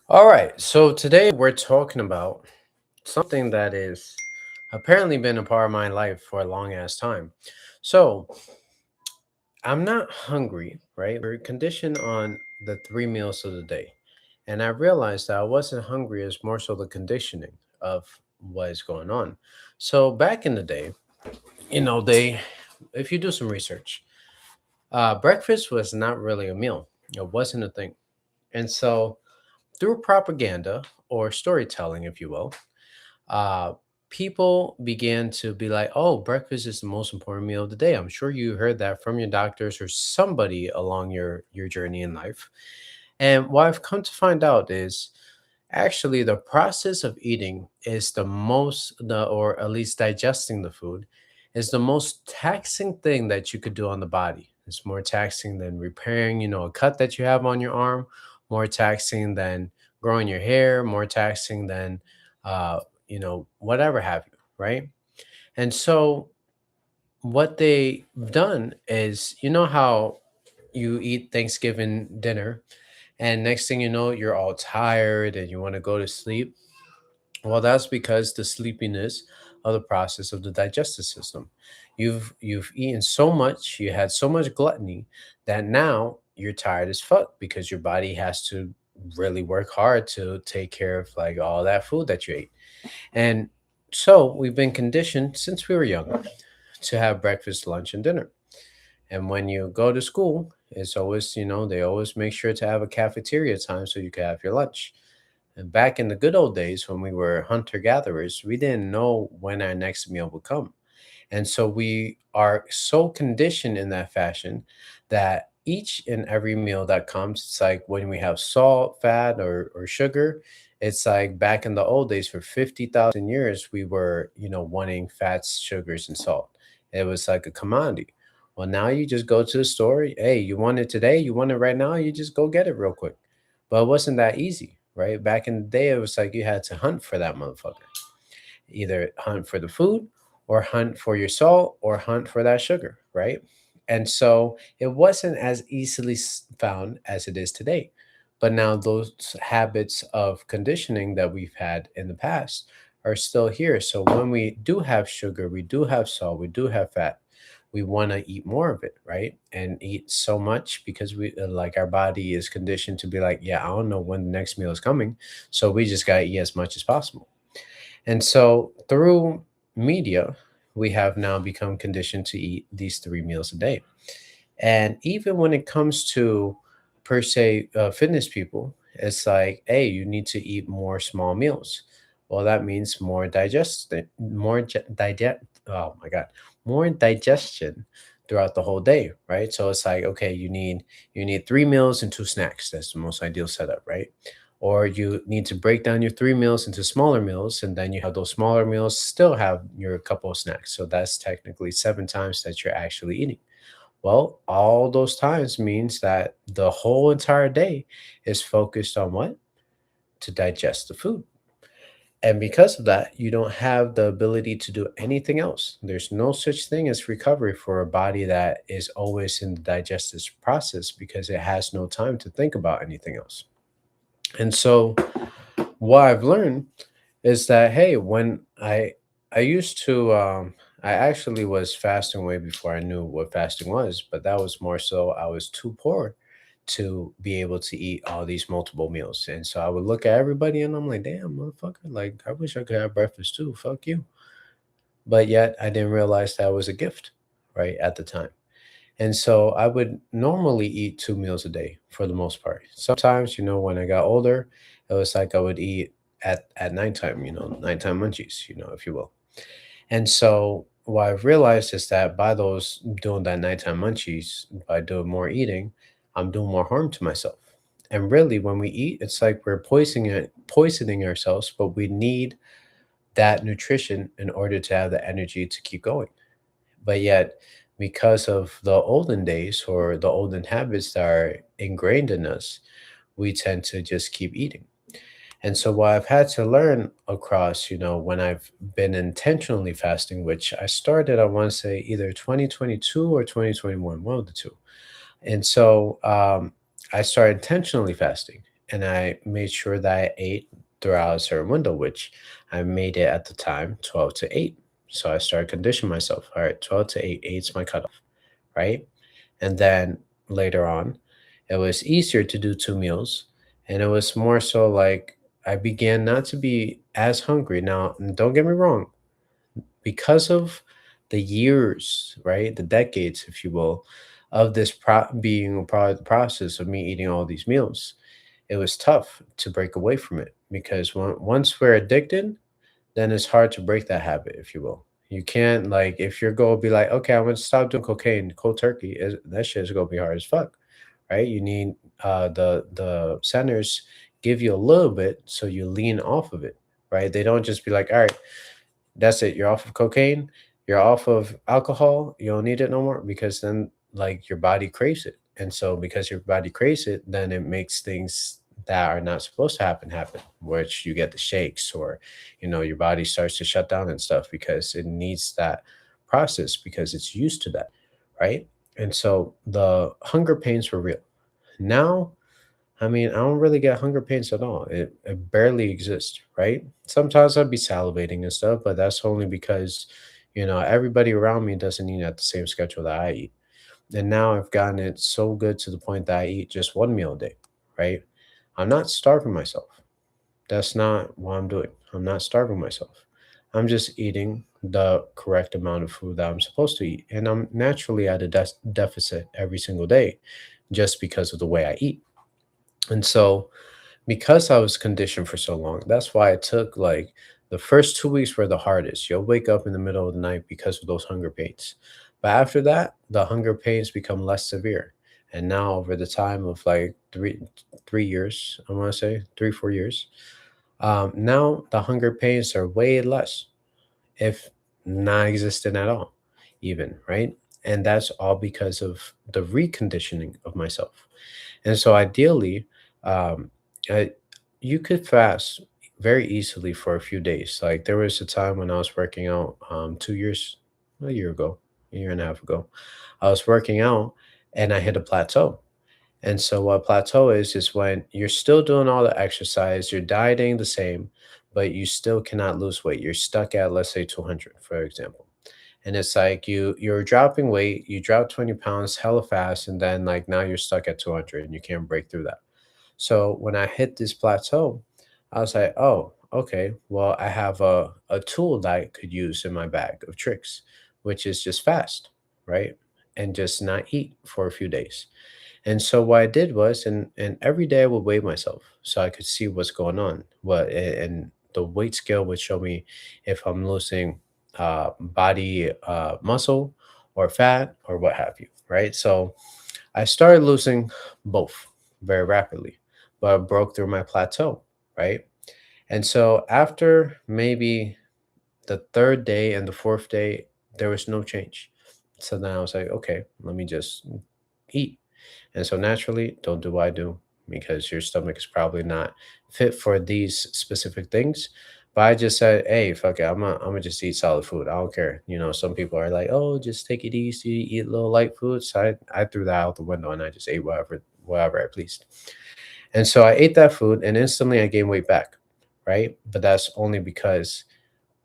All right, so today we're talking about something that is apparently been a part of my life for a long ass time. So I'm not hungry, right? We're conditioned on the three meals of the day. And I realized that I wasn't hungry as more so the conditioning of what is going on. So back in the day, if you do some research, breakfast was not really a meal. It wasn't a thing. And so through propaganda or storytelling, if you will, uh, people began to be like, oh, breakfast is the most important meal of the day. I'm sure you heard that from your doctors or somebody along your journey in life. And what I've come to find out is actually the process of eating is or at least digesting the food, is the most taxing thing that you could do on the body. It's more taxing than repairing, a cut that you have on your arm, more taxing than growing your hair, more taxing than, whatever have you, right? And so what they've done is, how you eat Thanksgiving dinner and next thing you know, you're all tired and you want to go to sleep. Well, that's because the sleepiness of the process of the digestive system. You've eaten so much, you had so much gluttony that now you're tired as fuck because your body has to really work hard to take care of like all that food that you ate. And so we've been conditioned since we were young to have breakfast, lunch, and dinner. And when you go to school, it's always, they always make sure to have a cafeteria time so you can have your lunch. And back in the good old days when we were hunter gatherers, we didn't know when our next meal would come. And so we are so conditioned in that fashion that each and every meal that comes, it's like when we have salt, fat, or sugar, it's like back in the old days for 50,000 years, we were, wanting fats, sugars, and salt. It was like a commodity. Well, now you just go to the store. Hey, you want it today? You want it right now? You just go get it real quick. But it wasn't that easy, right? Back in the day, it was like you had to hunt for that motherfucker. Either hunt for the food or hunt for your salt or hunt for that sugar, right? And so it wasn't as easily found as it is today. But now those habits of conditioning that we've had in the past are still here. So when we do have sugar, we do have salt, we do have fat, we want to eat more of it, right? And eat so much because we like our body is conditioned to be like, yeah, I don't know when the next meal is coming. So we just got to eat as much as possible. And so through media, we have now become conditioned to eat these three meals a day. And even when it comes to, per se, fitness people, it's like, hey, you need to eat more small meals. Well, that means oh my God, more digestion throughout the whole day, right? So it's like, okay, you need three meals and two snacks. That's the most ideal setup, right? Or you need to break down your three meals into smaller meals, and then you have those smaller meals still have your couple of snacks. So that's technically seven times that you're actually eating. Well, all those times means that the whole entire day is focused on what? To digest the food. And because of that, you don't have the ability to do anything else. There's no such thing as recovery for a body that is always in the digestive process because it has no time to think about anything else. And so what I've learned is that hey, when I used to I actually was fasting way before I knew what fasting was, but that was more so I was too poor to be able to eat all these multiple meals. And so I would look at everybody and I'm like, damn, motherfucker, like I wish I could have breakfast too. Fuck you. But yet I didn't realize that was a gift, right, at the time. And so I would normally eat two meals a day for the most part. Sometimes, when I got older, it was like I would eat at nighttime, nighttime munchies, if you will. And so what I've realized is that by those doing that nighttime munchies, by doing more eating, I'm doing more harm to myself. And really, when we eat, it's like we're poisoning ourselves, but we need that nutrition in order to have the energy to keep going. But yet, because of the olden days or the olden habits that are ingrained in us, we tend to just keep eating. And so, what I've had to learn across, when I've been intentionally fasting, which I started, I want to say either 2022 or 2021, one of the two. And so, I started intentionally fasting. and I made sure that I ate throughout a certain window, which I made it at the time 12 to 8. So I started conditioning myself. All right, 12 to 8, eight's my cutoff, right? And then later on, it was easier to do 2 meals. And it was more so like I began not to be as hungry. Now, don't get me wrong, because of the years, right? The decades, if you will, of this being a part of the process of me eating all these meals, it was tough to break away from it because once we're addicted, then it's hard to break that habit, if you will. You can't like if your goal be like, okay, I'm gonna stop doing cocaine cold turkey, that shit is gonna be hard as fuck, right? You need the centers give you a little bit so you lean off of it, right? They don't just be like, all right, that's it. You're off of cocaine. You're off of alcohol. You don't need it no more because then, like, your body craves it. And so, because your body craves it, then it makes things that are not supposed to happen, which you get the shakes or, your body starts to shut down and stuff because it needs that process because it's used to that. Right. And so the hunger pains were real. Now, I mean, I don't really get hunger pains at all. It barely exists, right? Sometimes I'd be salivating and stuff, but that's only because, everybody around me doesn't eat at the same schedule that I eat. And now I've gotten it so good to the point that I eat just 1 meal a day, right? I'm not starving myself. That's not what I'm doing. I'm not starving myself. I'm just eating the correct amount of food that I'm supposed to eat. And I'm naturally at a deficit every single day just because of the way I eat. And so, because I was conditioned for so long, that's why it took like the first 2 weeks were the hardest. You'll wake up in the middle of the night because of those hunger pains. But after that, the hunger pains become less severe. And now, over the time of like 3 years, I want to say 3, 4 years, now the hunger pains are way less, if non-existent at all, even, right? And that's all because of the reconditioning of myself. And so ideally, um, I, you could fast very easily for a few days. Like there was a time when I was working out 2 years, a year ago, a year and a half ago. I was working out and I hit a plateau. And so what plateau is when you're still doing all the exercise, you're dieting the same, but you still cannot lose weight. You're stuck at let's say 200, for example. And it's like you're dropping weight, you drop 20 pounds hella fast, and then like now you're stuck at 200 and you can't break through that. So when I hit this plateau, I was like, oh, okay, well, I have a tool that I could use in my bag of tricks, which is just fast, right? And just not eat for a few days. And so what I did was, and every day I would weigh myself so I could see what's going on. And the weight scale would show me if I'm losing body muscle or fat or what have you, right? So I started losing both very rapidly, but I broke through my plateau, right? And so after maybe the third day and the fourth day, there was no change. So then I was like, okay, let me just eat. And so naturally, don't do what I do because your stomach is probably not fit for these specific things. But I just said, hey, fuck it, I'm gonna just eat solid food. I don't care. Some people are like, oh, just take it easy, eat a little light food. So I threw that out the window and I just ate whatever I pleased. And so I ate that food and instantly I gained weight back, right? But that's only because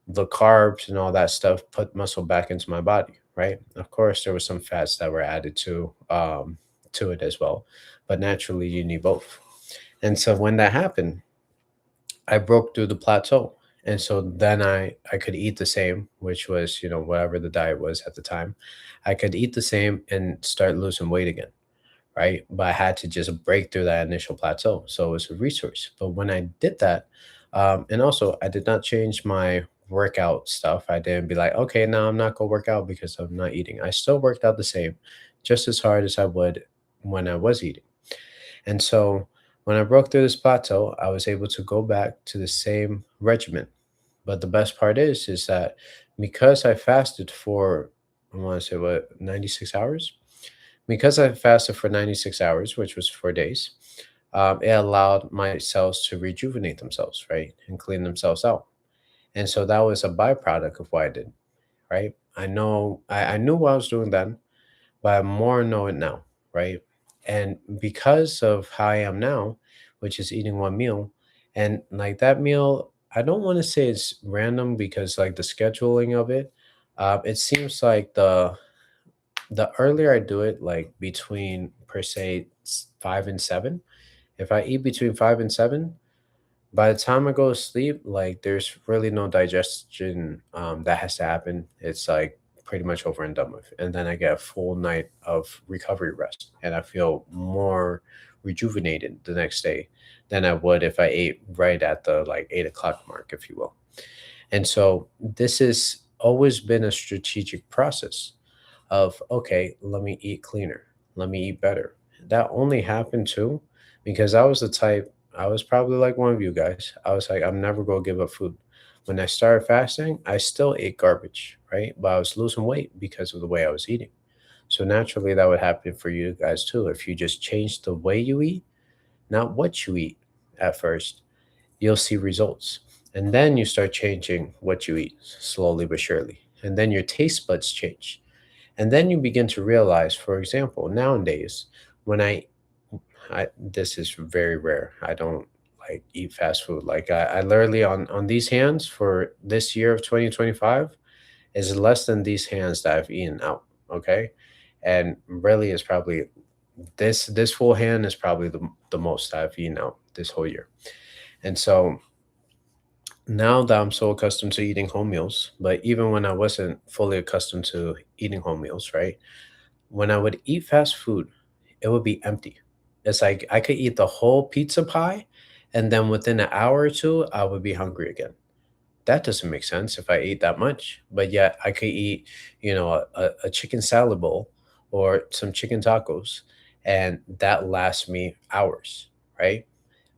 the carbs and all that stuff put muscle back into my body, right? Of course, there was some fats that were added to it as well, but naturally you need both. And so when that happened, I broke through the plateau. And so then I could eat the same, which was, whatever the diet was at the time. I could eat the same and start losing weight again, right? But I had to just break through that initial plateau. So it was a resource. But when I did that, and also I did not change my workout stuff. I didn't be like, okay, now I'm not gonna work out because I'm not eating. I still worked out the same, just as hard as I would when I was eating. And so when I broke through this plateau, I was able to go back to the same regimen. But the best part is that because I fasted for I want to say what 96 hours, because I fasted for 96 hours, which was 4 days, it allowed my cells to rejuvenate themselves, right? And clean themselves out. And so that was a byproduct of what I did, right? I knew what I was doing then, but I more know it now, right? And because of how I am now, which is eating one meal. And like that meal, I don't want to say it's random because like the scheduling of it, it seems like the earlier I do it, like between per se 5 and 7. If I eat between 5 and 7, by the time I go to sleep, like there's really no digestion that has to happen. It's like pretty much over and done with. And then I get a full night of recovery rest and I feel more rejuvenated the next day than I would if I ate right at the like 8 o'clock mark, if you will. And so this has always been a strategic process of, okay, let me eat cleaner, let me eat better. That only happened too because I was the type, I was probably like one of you guys. I was like, I'm never going to give up food. When I started fasting, I still ate garbage, right? But I was losing weight because of the way I was eating. So naturally, that would happen for you guys too. If you just change the way you eat, not what you eat at first, you'll see results. And then you start changing what you eat slowly but surely. And then your taste buds change. And then you begin to realize, for example, nowadays, when this is very rare. I don't like eat fast food. Like I literally on these hands for this year of 2025 is less than these hands that I've eaten out. Okay. And really is probably this full hand is probably the most I've eaten out this whole year. And so now that I'm so accustomed to eating home meals, but even when I wasn't fully accustomed to eating home meals, right? When I would eat fast food, it would be empty. It's like I could eat the whole pizza pie, and then within an hour or two, I would be hungry again. That doesn't make sense if I eat that much. But yet I could eat, a chicken salad bowl or some chicken tacos, and that lasts me hours, right?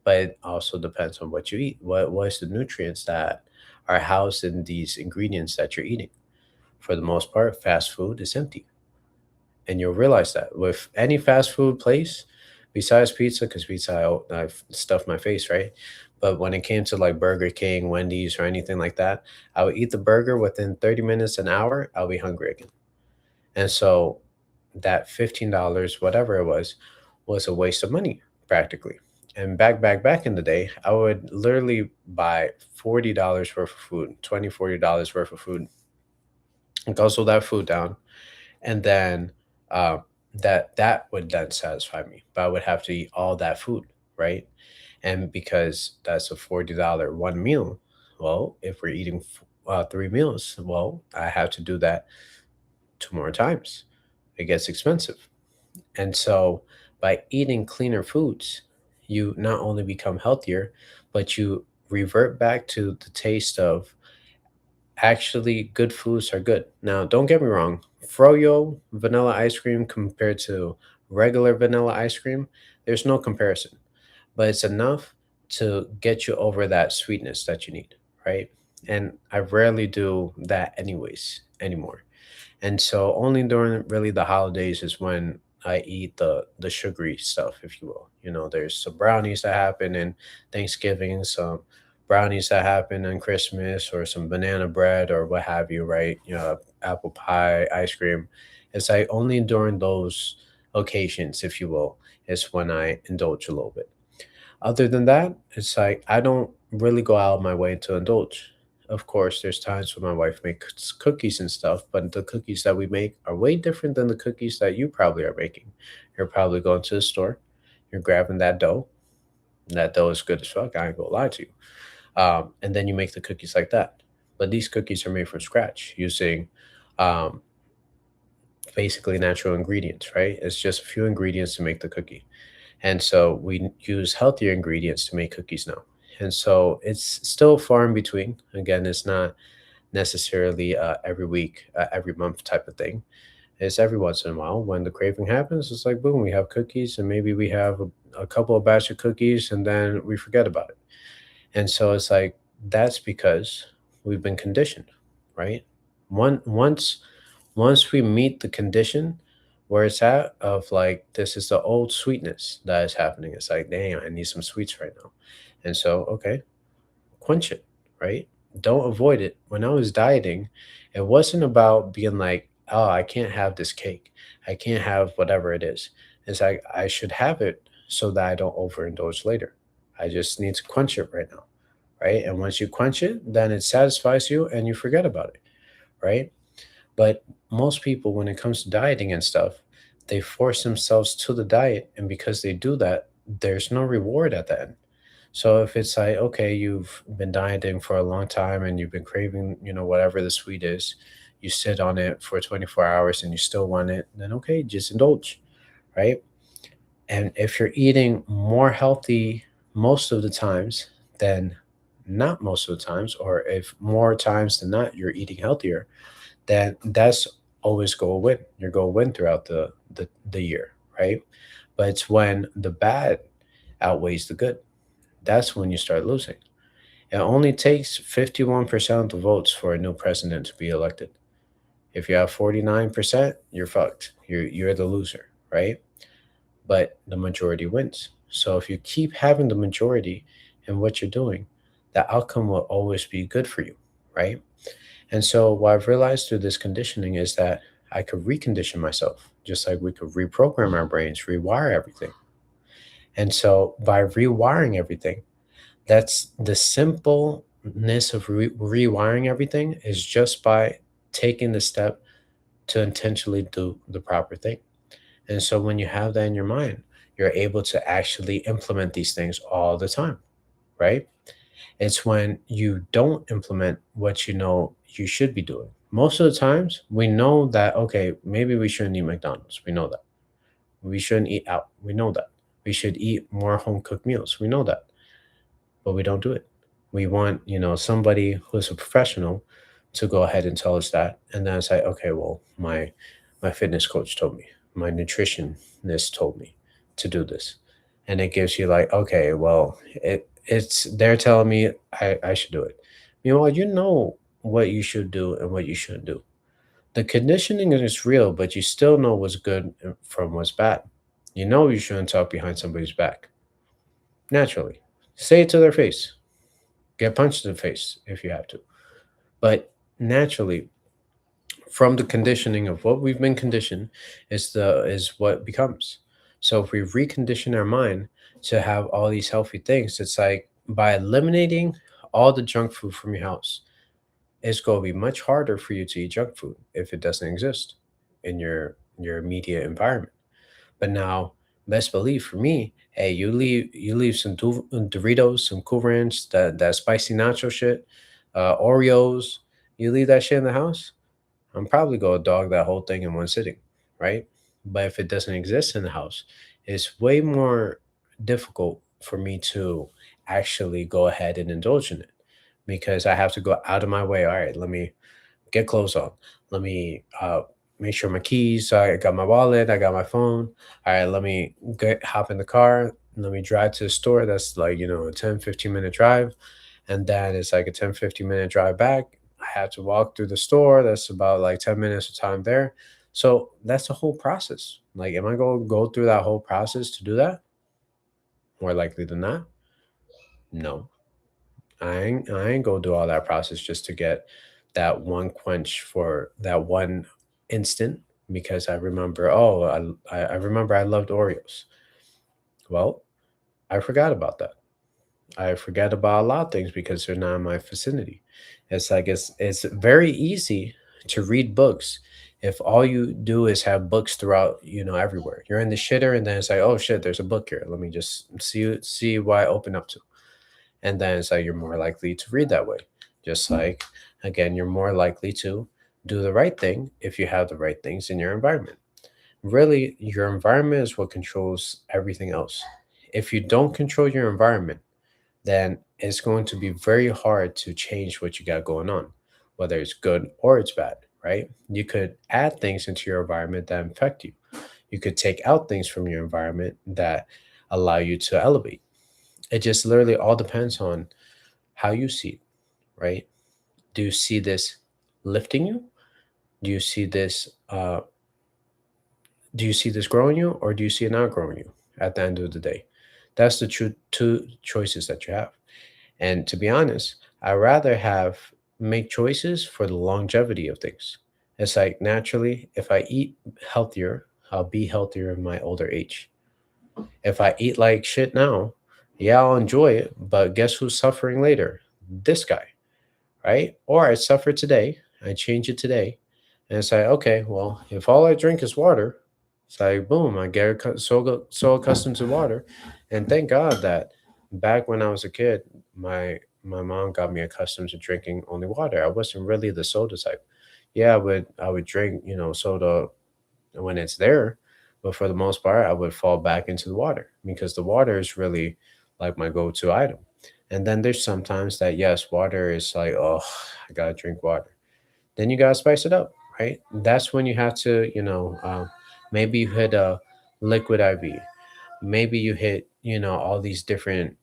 But it also depends on what you eat. What's the nutrients that are housed in these ingredients that you're eating? For the most part, fast food is empty, and you'll realize that with any fast food place besides pizza, because pizza I've stuffed my face, right? But when it came to like Burger King, Wendy's, or anything like that, I would eat the burger within 30 minutes, an hour, I'll be hungry again. And so that $15, whatever it was a waste of money practically. And back in the day, I would literally buy $40 worth of food, $20, $40 worth of food, and guzzle that food down, and then that would then satisfy me. But I would have to eat all that food, right? And because that's a $40 one meal, well, if we're eating 3 meals, well, I have to do that 2 more times. It gets expensive, and so by eating cleaner foods, you not only become healthier, but you revert back to the taste of actually good foods are good. Now, don't get me wrong. Froyo vanilla ice cream compared to regular vanilla ice cream, there's no comparison, but it's enough to get you over that sweetness that you need, right? And I rarely do that anyways anymore. And so only during really the holidays is when I eat the sugary stuff, if you will. There's some brownies that happen in Thanksgiving, some brownies that happen on Christmas, or some banana bread or what have you, right? Apple pie, ice cream. It's like only during those occasions, if you will, is when I indulge a little bit. Other than that, it's like I don't really go out of my way to indulge. Of course, there's times when my wife makes cookies and stuff, but the cookies that we make are way different than the cookies that you probably are making. You're probably going to the store, you're grabbing that dough, and that dough is good as fuck. I ain't gonna lie to you. And then you make the cookies like that. But these cookies are made from scratch using um, basically natural ingredients, right? It's just a few ingredients to make the cookie. And so we use healthier ingredients to make cookies now. And so it's still far in between. Again, it's not necessarily every week, every month type of thing. It's every once in a while when the craving happens. It's like, boom, we have cookies, and maybe we have a couple of batch of cookies, and then we forget about it. And so it's like, that's because we've been conditioned, right? One, once we meet the condition where it's at of like this is the old sweetness that is happening. It's like, damn, I need some sweets right now. And so, okay, quench it, right? Don't avoid it. When I was dieting, it wasn't about being like, oh, I can't have this cake. I can't have whatever it is. It's like I should have it so that I don't overindulge later. I just need to quench it right now, right? And once you quench it, then it satisfies you and you forget about it, right? But most people, when it comes to dieting and stuff, they force themselves to the diet. And because they do that, there's no reward at the end. So if it's like, okay, you've been dieting for a long time and you've been craving, whatever the sweet is, you sit on it for 24 hours and you still want it, then okay, just indulge, right? And if you're eating more healthy most of the times than not most of the times, or if more times than not you're eating healthier, then that's always go win. You're going to win throughout the year, right? But it's when the bad outweighs the good. That's when you start losing. It only takes 51% of the votes for a new president to be elected. If you have 49%, you're fucked. You're the loser, right? But the majority wins. So if you keep having the majority in what you're doing, the outcome will always be good for you, right? And so what I've realized through this conditioning is that I could recondition myself, just like we could reprogram our brains, rewire everything. And so by rewiring everything, that's the simpleness of rewiring everything is just by taking the step to intentionally do the proper thing. And so when you have that in your mind, you're able to actually implement these things all the time, right? It's when you don't implement what you know you should be doing. Most of the times, we know that, okay, maybe we shouldn't eat McDonald's. We know that. We shouldn't eat out. We know that. We should eat more home cooked meals. We know that, but we don't do it. We want, somebody who's a professional to go ahead and tell us that. And then it's like, okay, well, my fitness coach told me, my nutritionist told me to do this. And it gives you like, okay, well, it's they're telling me I should do it. Meanwhile, you know what you should do and what you shouldn't do. The conditioning is real, but you still know what's good from what's bad. You know you shouldn't talk behind somebody's back. Naturally. Say it to their face. Get punched in the face if you have to. But naturally, from the conditioning of what we've been conditioned is what becomes. So if we recondition our mind to have all these healthy things, it's like by eliminating all the junk food from your house, it's going to be much harder for you to eat junk food if it doesn't exist in your immediate environment. But now, best believe for me, hey, you leave some Doritos, some Cool Ranch, that spicy nacho shit, Oreos. You leave that shit in the house. I'm probably gonna dog that whole thing in one sitting, right? But if it doesn't exist in the house, it's way more difficult for me to actually go ahead and indulge in it because I have to go out of my way. All right, let me get clothes on. Let me make sure my keys. I got my wallet. I got my phone. All right, let me hop in the car. Let me drive to the store. That's like, a 10-15 minute drive. And then it's like a 10-15 minute drive back. I have to walk through the store. That's about like 10 minutes of time there. So that's the whole process. Like, am I going to go through that whole process to do that? More likely than not, no. I ain't gonna do all that process just to get that one quench for that one instant because I remember, oh, I remember I loved Oreos. Well, I forgot about that. I forget about a lot of things because they're not in my vicinity. It's like it's very easy to read books if all you do is have books throughout, everywhere. You're in the shitter and then it's like, oh shit, there's a book here. Let me just see what I open up to. And then it's like you're more likely to read that way. Just like, again, you're more likely to do the right thing if you have the right things in your environment. Really, your environment is what controls everything else. If you don't control your environment, then it's going to be very hard to change what you got going on, whether it's good or it's bad, right? You could add things into your environment that affect you. You could take out things from your environment that allow you to elevate. It just literally all depends on how you see it, right? Do you see this lifting you? Do you see this do you see this growing you or do you see it not growing you at the end of the day? That's the true two choices that you have. And to be honest, I rather have make choices for the longevity of things. It's like naturally, if I eat healthier, I'll be healthier in my older age. If I eat like shit now, Yeah, I'll enjoy it, but guess who's suffering later? This guy, right? Or I suffer today, I change it today, and it's like, okay, well, if all I drink is water, it's like, boom, I get so accustomed to water, and thank God that back when I was a kid, my mom got me accustomed to drinking only water. I wasn't really the soda type. Yeah, I would drink, soda when it's there, but for the most part, I would fall back into the water because the water is really like my go-to item. And then there's sometimes that yes, water is like, oh, I gotta drink water. Then you gotta spice it up, right? That's when you have to, maybe you hit a liquid IV, maybe you hit, all these different,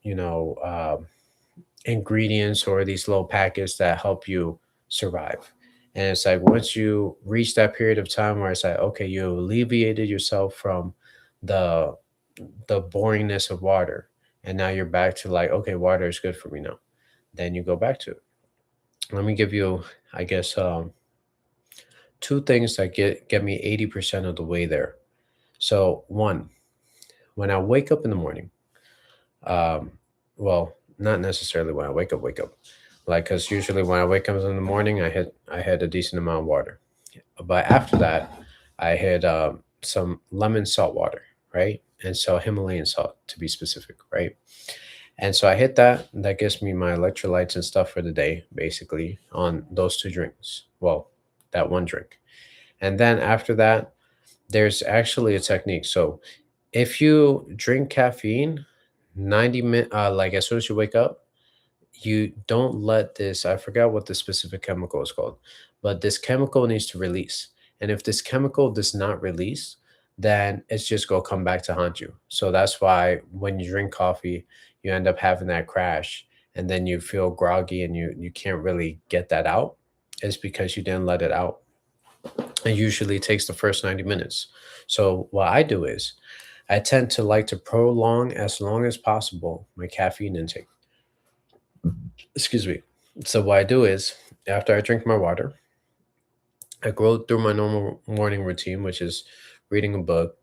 ingredients or these little packets that help you survive. And it's like once you reach that period of time where it's like, okay, you alleviated yourself from the boringness of water, and now you're back to like, okay, water is good for me now. Then you go back to it. Let me give you, I guess, two things that get me 80% of the way there. So one, when I wake up in the morning, um, well, not necessarily when I wake up, like because usually when I wake up in the morning, I had a decent amount of water, but after that, I had some lemon salt water, right, and so Himalayan salt to be specific, right, and so I hit that. That gives me my electrolytes and stuff for the day, basically on those two drinks. Well, that one drink, and then after that, there's actually a technique. So if you drink caffeine 90 minutes, like as soon as you wake up, you don't let this, I forgot what the specific chemical is called, but this chemical needs to release. And if this chemical does not release, then it's just going to come back to haunt you. So that's why when you drink coffee, you end up having that crash and then you feel groggy and you can't really get that out. It's because you didn't let it out. It usually takes the first 90 minutes. So what I do is I tend to like to prolong as long as possible my caffeine intake. Excuse me. So what I do is after I drink my water, I go through my normal morning routine, which is reading a book,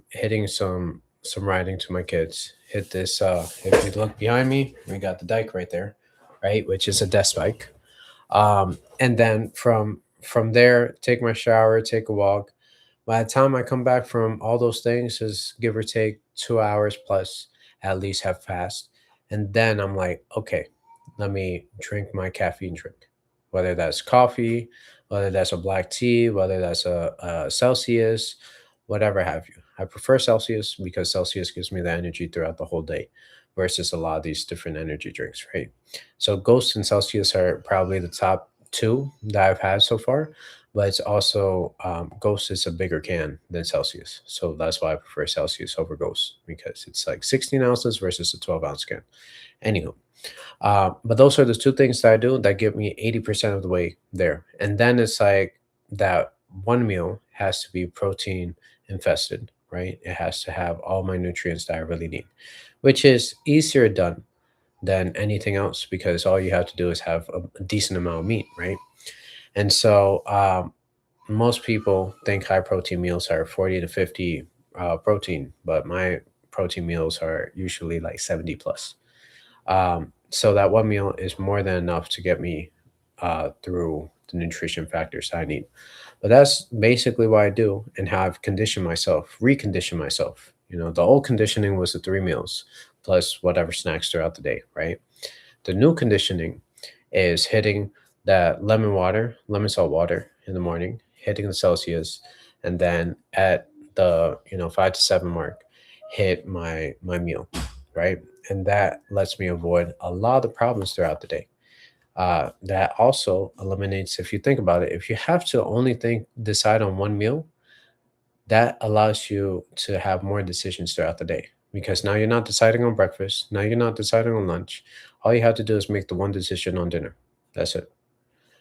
hitting some writing to my kids. Hit this. If you look behind me, we got the dike right there, right, which is a desk bike. And then from there, take my shower, take a walk. By the time I come back from all those things, is give or take 2 hours plus, at least have passed. And then I'm like, okay, let me drink my caffeine drink, whether that's coffee, whether that's a black tea, whether that's a Celsius, whatever have you. I prefer Celsius because Celsius gives me the energy throughout the whole day versus a lot of these different energy drinks, right? So Ghost and Celsius are probably the top two that I've had so far, but it's also Ghost is a bigger can than Celsius, so that's why I prefer Celsius over Ghost because it's like 16 ounces versus a 12-ounce can. Anywho, but those are the two things that I do that get me 80% of the way there, and then it's like that one meal has to be protein infested, right? It has to have all my nutrients that I really need, which is easier done than anything else because all you have to do is have a decent amount of meat, right? And so most people think high protein meals are 40 to 50 protein, but my protein meals are usually like 70 plus. So that one meal is more than enough to get me through the nutrition factors I need. But that's basically what I do and how I've conditioned myself, reconditioned myself. The old conditioning was the three meals plus whatever snacks throughout the day, right? The new conditioning is hitting that lemon salt water in the morning, hitting the Celsius, and then at the 5 to 7 mark, hit my meal, right? And that lets me avoid a lot of the problems throughout the day. That also eliminates, if you think about it, if you have to only decide on one meal, that allows you to have more decisions throughout the day because now you're not deciding on breakfast. Now you're not deciding on lunch. All you have to do is make the one decision on dinner. That's it.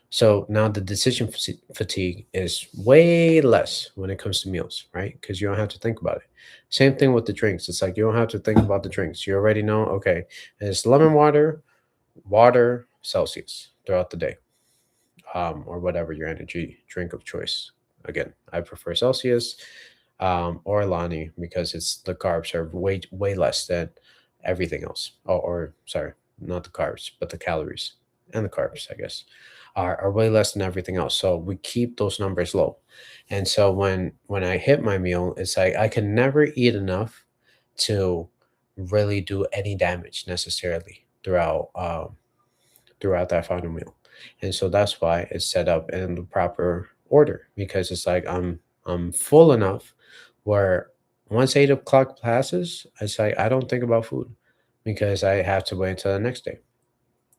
So now the decision fatigue is way less when it comes to meals, right? Because you don't have to think about it. Same thing with the drinks. It's like you don't have to think about the drinks. You already know, okay, it's lemon water, water, Celsius throughout the day, or whatever your energy drink of choice. Again, I prefer Celsius or Alani because it's the carbs are way less than everything else. Or sorry, not the carbs, but the calories and the carbs, I guess, are way less than everything else. So we keep those numbers low. And so when I hit my meal, it's like I can never eat enough to really do any damage necessarily throughout that final meal. And so that's why it's set up in the proper order, because it's like I'm full enough where once 8 o'clock passes, it's like I don't think about food because I have to wait until the next day.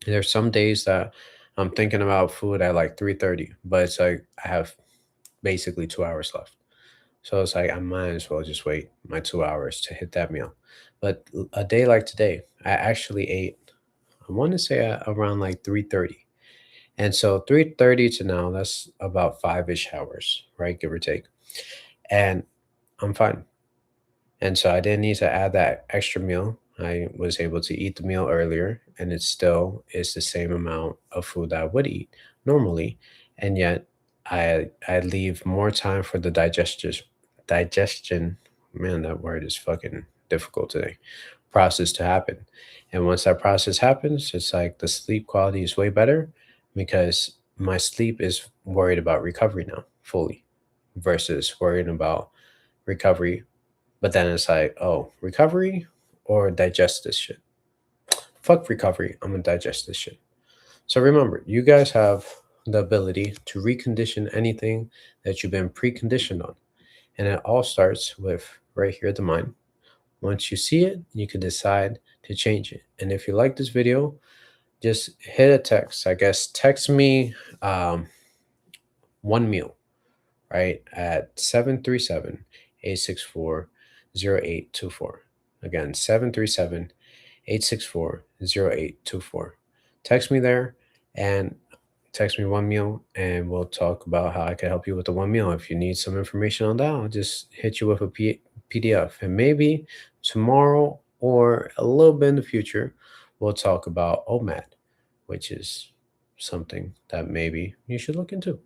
There's some days that I'm thinking about food at like 3:30, but it's like I have basically 2 hours left. So it's like I might as well just wait my 2 hours to hit that meal. But a day like today, I actually ate, I want to say around like 3:30. And so 3:30 to now, that's about 5-ish hours, right? Give or take. And I'm fine. And so I didn't need to add that extra meal. I was able to eat the meal earlier, and it still is the same amount of food that I would eat normally. And yet I leave more time for the digestion. Man, that word is fucking difficult today. Process to happen. And once that process happens, it's like the sleep quality is way better because my sleep is worried about recovery now fully versus worrying about recovery, but then it's like, oh, recovery or digest this shit. Fuck recovery. I'm gonna digest this shit. So remember, you guys have the ability to recondition anything that you've been preconditioned on. And it all starts with right here, the mind. Once you see it, you can decide to change it. And if you like this video, just hit a text. I guess text me one meal, right, at 737-864-0824. Again, 737-864-0824. Text me there and text me one meal, and we'll talk about how I can help you with the one meal. If you need some information on that, I'll just hit you with a PDF. And maybe tomorrow or a little bit in the future, we'll talk about OMAD, which is something that maybe you should look into.